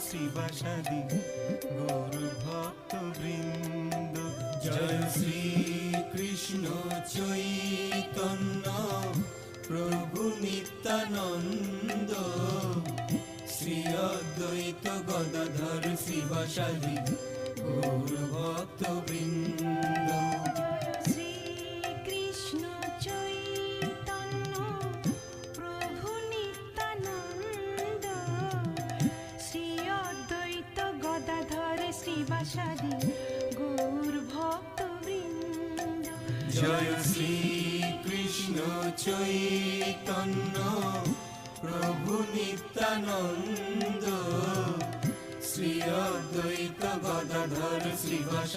শ্রীবাসাদি গৌর ভক্ত বৃন্দ। জয় শ্রী কৃষ্ণ চৈতন্য প্রভু নিত্যানন্দ, শ্রী অদ্বৈত গদাধর শ্রীবাসাদি গৌর ভক্ত বৃন্দ। শ্রী কৃষ্ণ চৈতন্য প্রভু নিত্যানন্দ, শ্রী অদ্বৈত গদাধর শ্রীবাসাদি গৌর ভক্ত বৃন্দ। জয় শ্রী কৃষ্ণ চৈতন্য প্রভু নিত্যানন্দ, শ্রী অদ্বৈত গদাধর শ্রীবাসাদি